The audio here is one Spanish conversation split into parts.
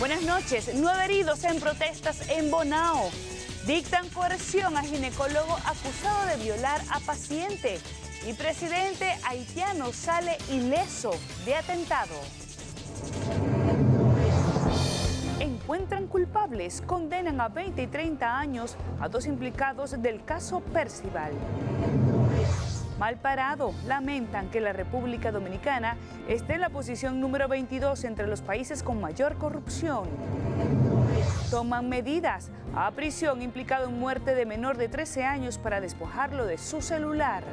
Buenas noches. 9 heridos en protestas en Bonao. Dictan coerción a ginecólogo acusado de violar a paciente. Y presidente haitiano sale ileso de atentado. Encuentran culpables, condenan a 20 y 30 años a 2 implicados del caso Percival. Mal parado, lamentan que la República Dominicana esté en la posición número 22 entre los países con mayor corrupción. Toman medidas a prisión implicado en muerte de menor de 13 años para despojarlo de su celular.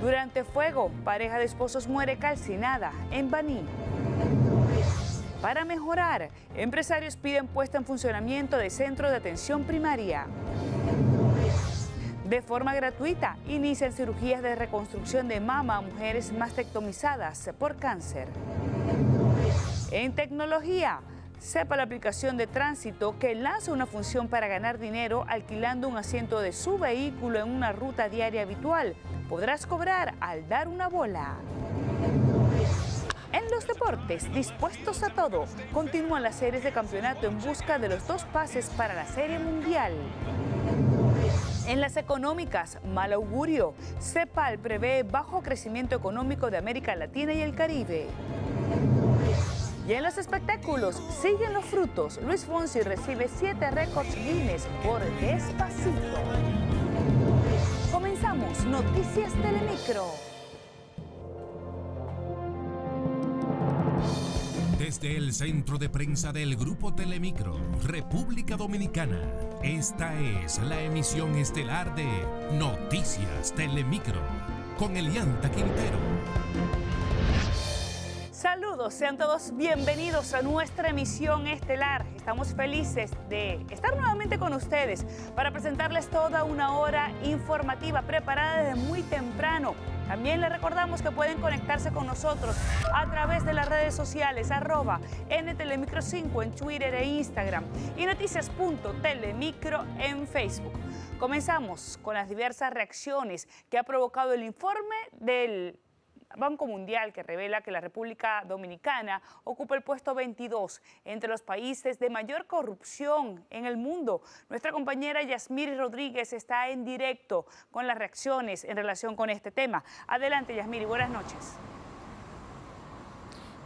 Durante fuego, pareja de esposos muere calcinada en Baní. Para mejorar, empresarios piden puesta en funcionamiento de centro de atención primaria. De forma gratuita, inician cirugías de reconstrucción de mama a mujeres mastectomizadas por cáncer. En tecnología, sepa la aplicación de tránsito que lanza una función para ganar dinero alquilando un asiento de su vehículo en una ruta diaria habitual. Podrás cobrar al dar una bola. En los deportes, dispuestos a todo, continúan las series de campeonato en busca de los 2 pases para la Serie Mundial. En las económicas, mal augurio. CEPAL prevé bajo crecimiento económico de América Latina y el Caribe. Y en los espectáculos, siguen los frutos. Luis Fonsi recibe 7 récords Guinness por Despacito. Comenzamos Noticias Telemicro. Desde el centro de prensa del Grupo Telemicro, República Dominicana, esta es la emisión estelar de Noticias Telemicro, con Elianta Quintero. Saludos, sean todos bienvenidos a nuestra emisión estelar. Estamos felices de estar nuevamente con ustedes para presentarles toda una hora informativa preparada desde muy temprano. También les recordamos que pueden conectarse con nosotros a través de las redes sociales @NTelemicro5 en Twitter e Instagram y noticias.telemicro en Facebook. Comenzamos con las diversas reacciones que ha provocado el informe del Banco Mundial, que revela que la República Dominicana ocupa el puesto 22 entre los países de mayor corrupción en el mundo. Nuestra compañera Yasmiri Rodríguez está en directo con las reacciones en relación con este tema. Adelante, Yasmiri, buenas noches.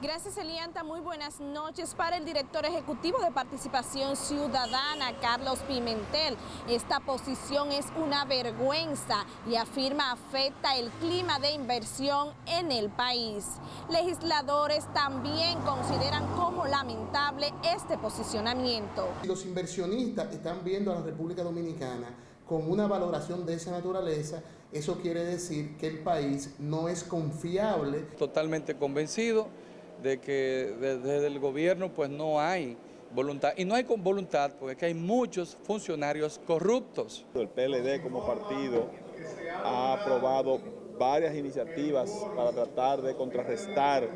Gracias, Elianta. Muy buenas noches. Para el director ejecutivo de Participación Ciudadana, Carlos Pimentel, esta posición es una vergüenza y afirma afecta el clima de inversión en el país. Legisladores también consideran como lamentable este posicionamiento. Los inversionistas están viendo a la República Dominicana con una valoración de esa naturaleza. Eso quiere decir que el país no es confiable. Totalmente convencido de que desde el gobierno pues no hay voluntad, y no hay voluntad porque hay muchos funcionarios corruptos. El PLD como partido ha aprobado varias iniciativas para tratar de contrarrestar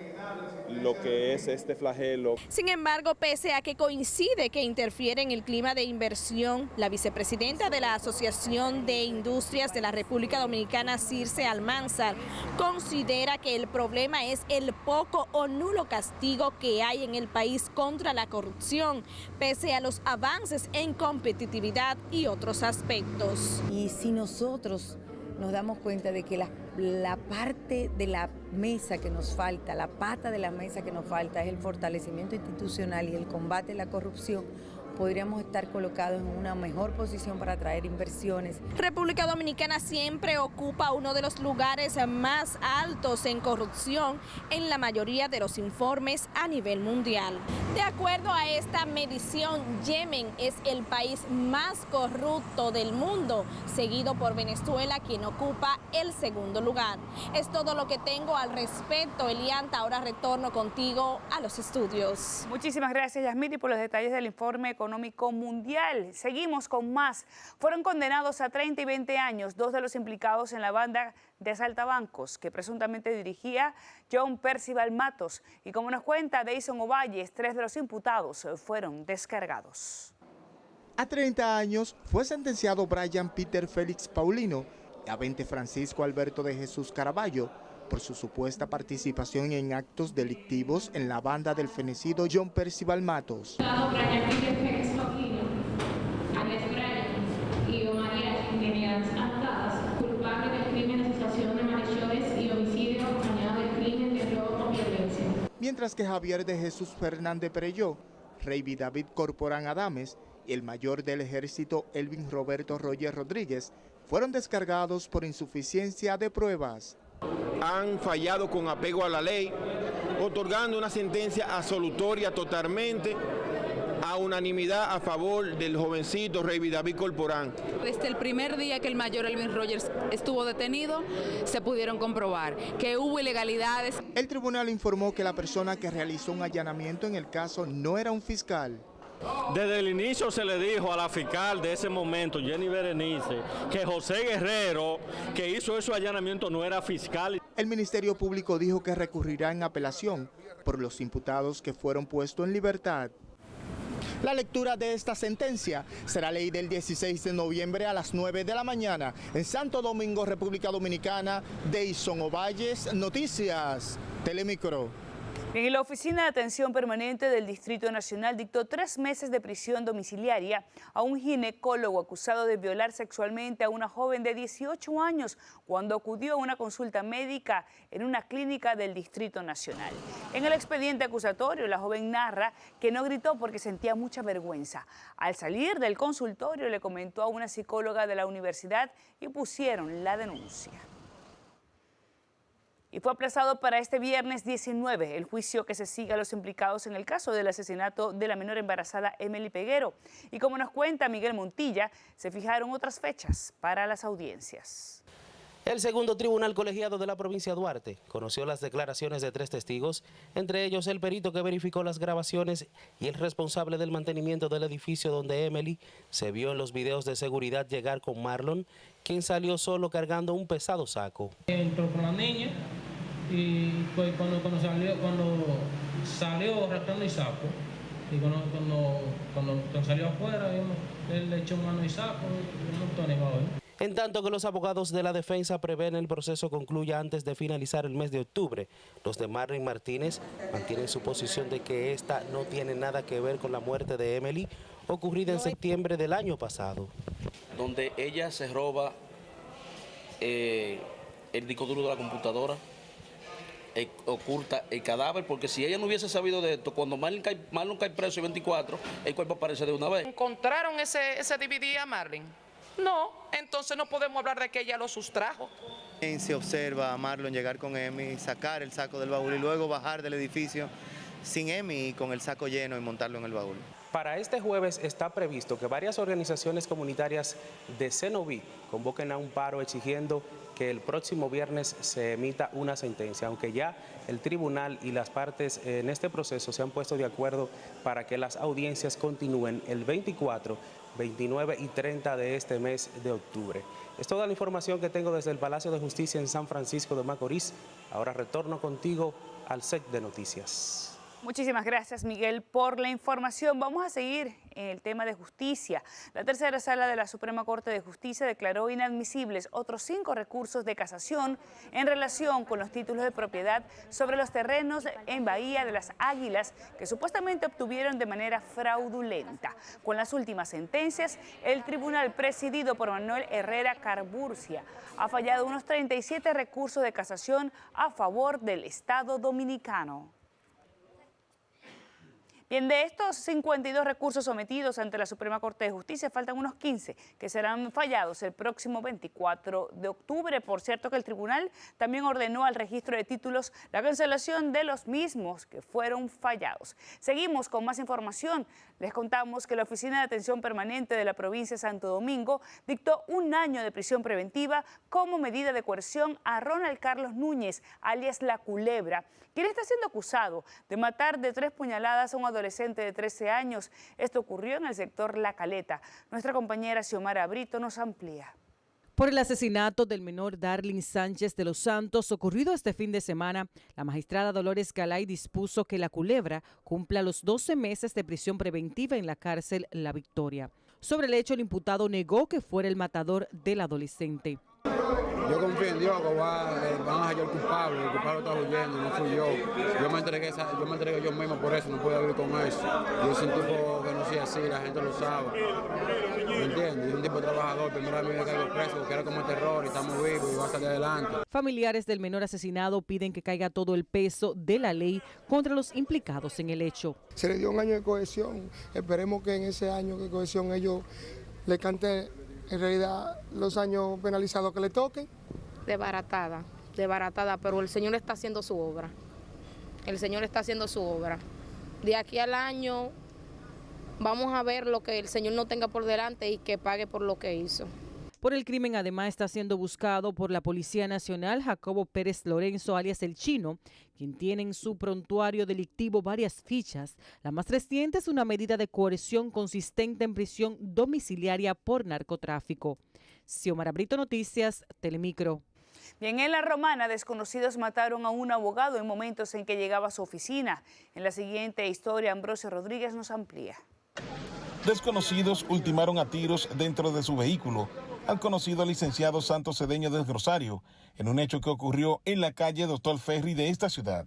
lo que es este flagelo. Sin embargo, pese a que coincide que interfiere en el clima de inversión, la vicepresidenta de la Asociación de Industrias de la República Dominicana, Circe Almanzar, considera que el problema es el poco o nulo castigo que hay en el país contra la corrupción, pese a los avances en competitividad y otros aspectos. Y si nosotros nos damos cuenta de que la parte de la mesa que nos falta, la pata de la mesa que nos falta es el fortalecimiento institucional y el combate a la corrupción, podríamos estar colocados en una mejor posición para atraer inversiones. República Dominicana siempre ocupa uno de los lugares más altos en corrupción en la mayoría de los informes a nivel mundial. De acuerdo a esta medición, Yemen es el país más corrupto del mundo, seguido por Venezuela, quien ocupa el segundo lugar. Es todo lo que tengo al respecto, Elianta. Ahora retorno contigo a los estudios. Muchísimas gracias, Yasmiri, por los detalles del informe económico mundial. Seguimos con más. Fueron condenados a 30 y 20 años 2 de los implicados en la banda de asaltabancos que presuntamente dirigía John Percival Matos. Y como nos cuenta Deison Ovalles, 3 de los imputados fueron descargados. A 30 años fue sentenciado Brian Peter Félix Paulino y a 20 Francisco Alberto de Jesús Caraballo, por su supuesta participación en actos delictivos en la banda del fenecido John Percival Matos. Mientras que Javier de Jesús Fernández Perelló, Reyby David Corporán Adames y el mayor del ejército Elvin Roberto Roger Rodríguez fueron descargados por insuficiencia de pruebas. Han fallado con apego a la ley, otorgando una sentencia absolutoria totalmente a unanimidad a favor del jovencito Reyby David Corporán. Desde el primer día que el mayor Elvin Rogers estuvo detenido, se pudieron comprobar que hubo ilegalidades. El tribunal informó que la persona que realizó un allanamiento en el caso no era un fiscal. Desde el inicio se le dijo a la fiscal de ese momento, Jenny Berenice, que José Guerrero, que hizo ese allanamiento, no era fiscal. El Ministerio Público dijo que recurrirá en apelación por los imputados que fueron puestos en libertad. La lectura de esta sentencia será leída el 16 de noviembre a las 9 de la mañana en Santo Domingo, República Dominicana. Deison Ovalles, Noticias Telemicro. Bien, y la Oficina de Atención Permanente del Distrito Nacional dictó 3 meses de prisión domiciliaria a un ginecólogo acusado de violar sexualmente a una joven de 18 años cuando acudió a una consulta médica en una clínica del Distrito Nacional. En el expediente acusatorio, la joven narra que no gritó porque sentía mucha vergüenza. Al salir del consultorio, le comentó a una psicóloga de la universidad y pusieron la denuncia. Y fue aplazado para este viernes 19 el juicio que se sigue a los implicados en el caso del asesinato de la menor embarazada Emily Peguero. Y como nos cuenta Miguel Montilla, se fijaron otras fechas para las audiencias. El segundo tribunal colegiado de la provincia de Duarte conoció las declaraciones de 3 testigos, entre ellos el perito que verificó las grabaciones y el responsable del mantenimiento del edificio donde Emily se vio en los videos de seguridad llegar con Marlon, quien salió solo cargando un pesado saco. Entró con la niña y pues cuando salió arrastrando el saco, y cuando salió afuera, él le echó mano y saco y un montón de hoy. En tanto que los abogados de la defensa prevén el proceso concluya antes de finalizar el mes de octubre, los de Marlon Martínez mantienen su posición de que esta no tiene nada que ver con la muerte de Emily, ocurrida en septiembre del año pasado. Donde ella se roba el disco duro de la computadora, oculta el cadáver, porque si ella no hubiese sabido de esto, cuando Marlon cae preso el 24, el cuerpo aparece de una vez. ¿Encontraron ese DVD a Marlon? No, entonces no podemos hablar de que ella lo sustrajo. Se observa a Marlon llegar con Emi, sacar el saco del baúl y luego bajar del edificio sin Emi y con el saco lleno y montarlo en el baúl. Para este jueves está previsto que varias organizaciones comunitarias de Cenoví convoquen a un paro exigiendo que el próximo viernes se emita una sentencia, aunque ya el tribunal y las partes en este proceso se han puesto de acuerdo para que las audiencias continúen el 24, 29 y 30 de este mes de octubre. Es toda la información que tengo desde el Palacio de Justicia en San Francisco de Macorís. Ahora retorno contigo al set de noticias. Muchísimas gracias, Miguel, por la información. Vamos a seguir en el tema de justicia. La tercera sala de la Suprema Corte de Justicia declaró inadmisibles otros 5 recursos de casación en relación con los títulos de propiedad sobre los terrenos en Bahía de las Águilas que supuestamente obtuvieron de manera fraudulenta. Con las últimas sentencias, el tribunal presidido por Manuel Herrera Carburcia ha fallado unos 37 recursos de casación a favor del Estado dominicano. Bien, de estos 52 recursos sometidos ante la Suprema Corte de Justicia, faltan unos 15 que serán fallados el próximo 24 de octubre. Por cierto que el tribunal también ordenó al registro de títulos la cancelación de los mismos que fueron fallados. Seguimos con más información. Les contamos que la Oficina de Atención Permanente de la provincia de Santo Domingo dictó 1 año de prisión preventiva como medida de coerción a Ronald Carlos Núñez, alias La Culebra, quien está siendo acusado de matar de 3 puñaladas a un adolescente de 13 años. Esto ocurrió en el sector La Caleta. Nuestra compañera Xiomara Brito nos amplía. Por el asesinato del menor Darlin Sánchez de los Santos ocurrido este fin de semana, la magistrada Dolores Galay dispuso que La Culebra cumpla los 12 meses de prisión preventiva en la cárcel La Victoria. Sobre el hecho, el imputado negó que fuera el matador del adolescente. Yo confío en Dios que van a hallar el culpable está huyendo, no fui yo. Yo me entregué yo mismo por eso, no puedo vivir con eso. Yo soy un tipo que no soy así, la gente lo sabe. ¿Me entiendes? Yo soy un tipo trabajador, primero vez me caigo preso porque era como terror y estamos vivos y va a salir adelante. Familiares del menor asesinado piden que caiga todo el peso de la ley contra los implicados en el hecho. Se le dio un año de cohesión, esperemos que en ese año de cohesión ellos le canten en realidad los años penalizados que le toquen. Desbaratada, pero el Señor está haciendo su obra. El Señor está haciendo su obra. De aquí al año vamos a ver lo que el Señor no tenga por delante y que pague por lo que hizo. Por el crimen, además, está siendo buscado por la Policía Nacional Jacobo Pérez Lorenzo, alias El Chino, quien tiene en su prontuario delictivo varias fichas. La más reciente es una medida de coerción consistente en prisión domiciliaria por narcotráfico. Xiomara Brito, Noticias, Telemicro. Bien, en La Romana, desconocidos mataron a un abogado en momentos en que llegaba a su oficina. En la siguiente historia, Ambrosio Rodríguez nos amplía. Desconocidos ultimaron a tiros dentro de su vehículo al conocido licenciado Santos Cedeño del Rosario, en un hecho que ocurrió en la calle Doctor Ferry de esta ciudad.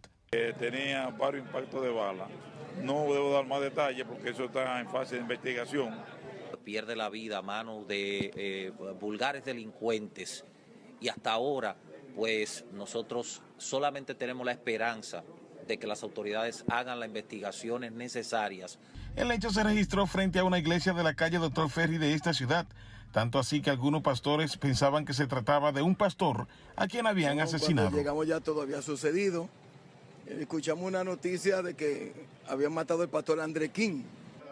Tenía varios impactos de bala. No debo dar más detalles porque eso está en fase de investigación. Pierde la vida a manos de vulgares delincuentes y hasta ahora pues nosotros solamente tenemos la esperanza de que las autoridades hagan las investigaciones necesarias. El hecho se registró frente a una iglesia de la calle Doctor Ferry de esta ciudad, tanto así que algunos pastores pensaban que se trataba de un pastor a quien habían asesinado. Cuando llegamos ya todo había sucedido. Escuchamos una noticia de que habían matado al pastor André King.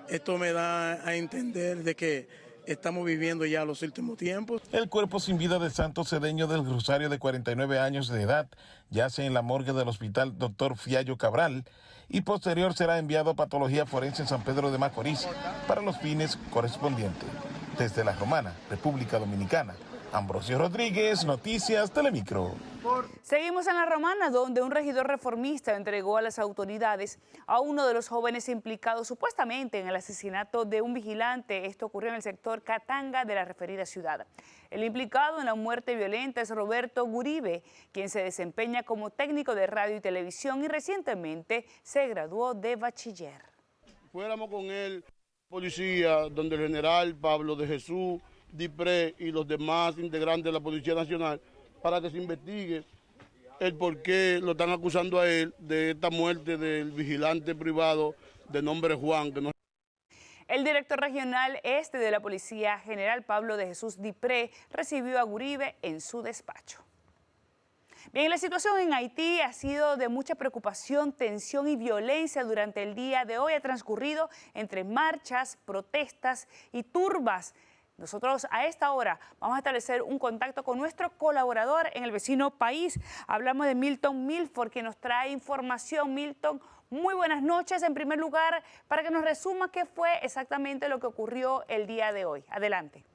Esto me da a entender de que estamos viviendo ya los últimos tiempos. El cuerpo sin vida de Santos Cedeño del Rosario, de 49 años de edad, yace en la morgue del hospital Dr. Fiallo Cabral y posterior será enviado a patología forense en San Pedro de Macorís para los fines correspondientes. Desde La Romana, República Dominicana, Ambrosio Rodríguez, Noticias Telemicro. Seguimos en La Romana, donde un regidor reformista entregó a las autoridades a uno de los jóvenes implicados supuestamente en el asesinato de un vigilante. Esto ocurrió en el sector Catanga de la referida ciudad. El implicado en la muerte violenta es Roberto Guribe, quien se desempeña como técnico de radio y televisión y recientemente se graduó de bachiller. Fuéramos con él, policía, donde el general Pablo de Jesús Dipré y los demás integrantes de la Policía Nacional, para que se investigue el por qué lo están acusando a él de esta muerte del vigilante privado de nombre Juan. El director regional este de la Policía General Pablo de Jesús Dipré recibió a Guribe en su despacho. Bien, la situación en Haití ha sido de mucha preocupación, tensión y violencia durante el día de hoy. Ha transcurrido entre marchas, protestas y turbas. Nosotros a esta hora vamos a establecer un contacto con nuestro colaborador en el vecino país. Hablamos de Milton Milford, que nos trae información. Milton, muy buenas noches. En primer lugar, para que nos resuma qué fue exactamente lo que ocurrió el día de hoy. Adelante.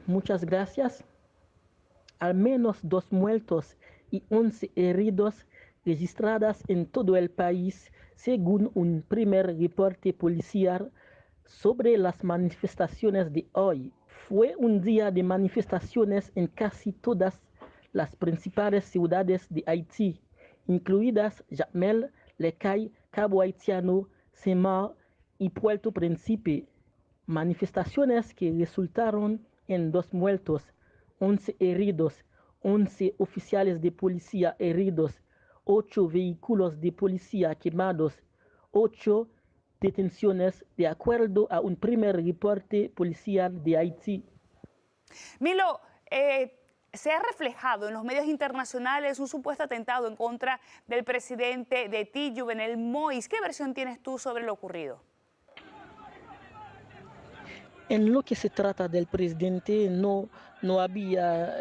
Muchas gracias. Al menos 2 muertos y 11 heridos registradas en todo el país, según un primer reporte policial sobre las manifestaciones de hoy. Fue un día de manifestaciones en casi todas las principales ciudades de Haití, incluidas Jacmel, Les Cayes, Cabo Haitiano, Saint-Marc y Puerto Príncipe. Manifestaciones que resultaron en 2 muertos, 11 heridos, 11 oficiales de policía heridos, 8 vehículos de policía quemados, 8 detenciones, de acuerdo a un primer reporte policial de Haití. Milo, se ha reflejado en los medios internacionales un supuesto atentado en contra del presidente de Haití, Jovenel Moïse. ¿Qué versión tienes tú sobre lo ocurrido? En lo que se trata del presidente, no había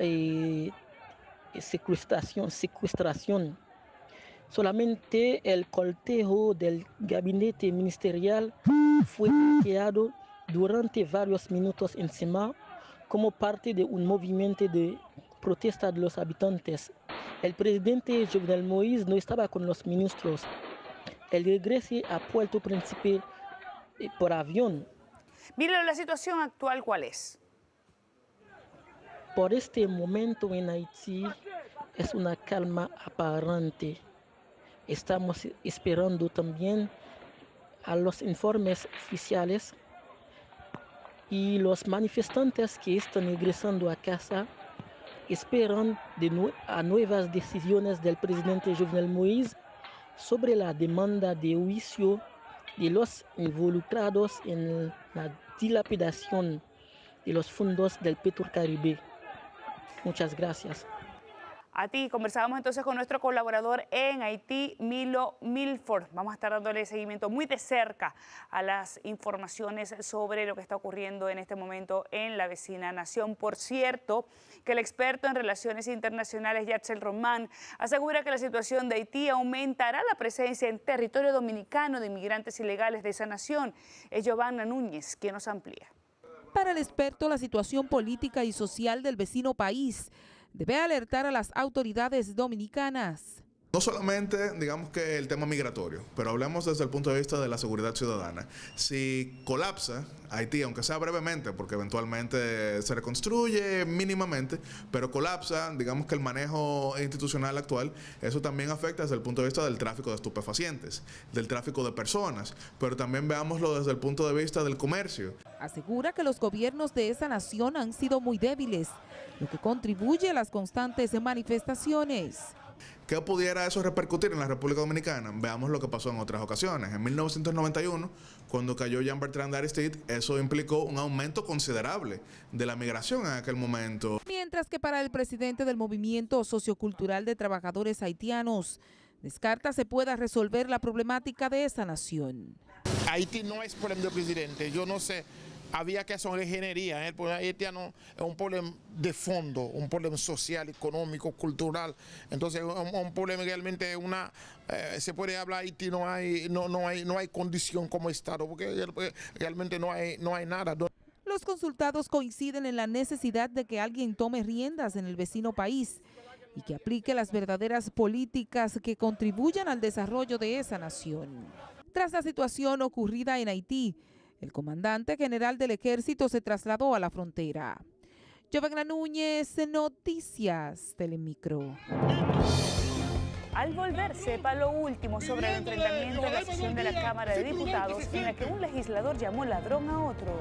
secuestración. Solamente el cortejo del gabinete ministerial fue bloqueado durante varios minutos encima como parte de un movimiento de protesta de los habitantes. El presidente Jovenel Moïse no estaba con los ministros. Él regresó a Puerto Príncipe por avión. Mira, la situación actual, ¿cuál es? Por este momento en Haití es una calma aparente. Estamos esperando también a los informes oficiales y los manifestantes que están ingresando a casa esperan a nuevas decisiones del presidente Jovenel Moïse sobre la demanda de juicio de los involucrados en la dilapidación de los fondos del Petrocaribe. Muchas gracias. A ti, conversábamos entonces con nuestro colaborador en Haití, Milo Milford. Vamos a estar dándole seguimiento muy de cerca a las informaciones sobre lo que está ocurriendo en este momento en la vecina nación. Por cierto, que el experto en relaciones internacionales, Yatzel Román, asegura que la situación de Haití aumentará la presencia en territorio dominicano de inmigrantes ilegales de esa nación. Es Giovanna Núñez quien nos amplía. Para el experto, la situación política y social del vecino país debe alertar a las autoridades dominicanas. No solamente, digamos que el tema migratorio, pero hablemos desde el punto de vista de la seguridad ciudadana. Si colapsa Haití, aunque sea brevemente, porque eventualmente se reconstruye mínimamente, pero colapsa, digamos que el manejo institucional actual, eso también afecta desde el punto de vista del tráfico de estupefacientes, del tráfico de personas, pero también veámoslo desde el punto de vista del comercio. Asegura que los gobiernos de esa nación han sido muy débiles, lo que contribuye a las constantes manifestaciones. ¿Qué pudiera eso repercutir en la República Dominicana? Veamos lo que pasó en otras ocasiones. En 1991, cuando cayó Jean-Bertrand Aristide, eso implicó un aumento considerable de la migración en aquel momento. Mientras que para el presidente del Movimiento Sociocultural de Trabajadores Haitianos, descarta se pueda resolver la problemática de esa nación. Haití no es problema del presidente, yo no sé. Había que hacer una ingeniería. El problema haitiano es un problema de fondo, un problema social, económico, cultural. Entonces, un problema realmente se puede hablar Haití, no hay condición como Estado, porque realmente no hay nada. Los consultados coinciden en la necesidad de que alguien tome riendas en el vecino país y que aplique las verdaderas políticas que contribuyan al desarrollo de esa nación. Tras la situación ocurrida en Haití, el comandante general del ejército se trasladó a la frontera. Giovanna Núñez, Noticias Telemicro. Al volver, sepa lo último sobre el enfrentamiento en la sesión de la Cámara de Diputados en la que un legislador llamó ladrón a otro.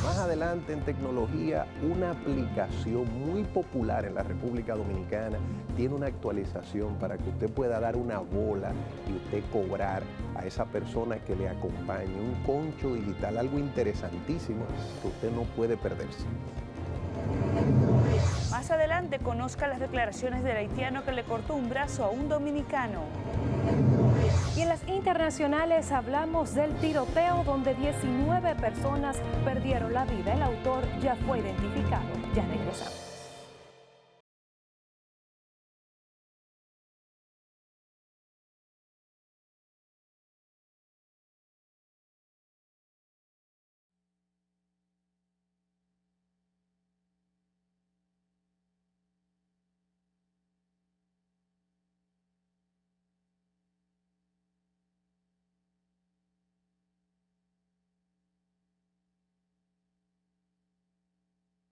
Más adelante en tecnología, una aplicación muy popular en la República Dominicana tiene una actualización para que usted pueda dar una bola y usted cobrar a esa persona que le acompañe, un concho digital, algo interesantísimo que usted no puede perderse. Más adelante conozca las declaraciones del haitiano que le cortó un brazo a un dominicano. Y en las internacionales hablamos del tiroteo donde 19 personas perdieron la vida. El autor ya fue identificado. Ya regresamos.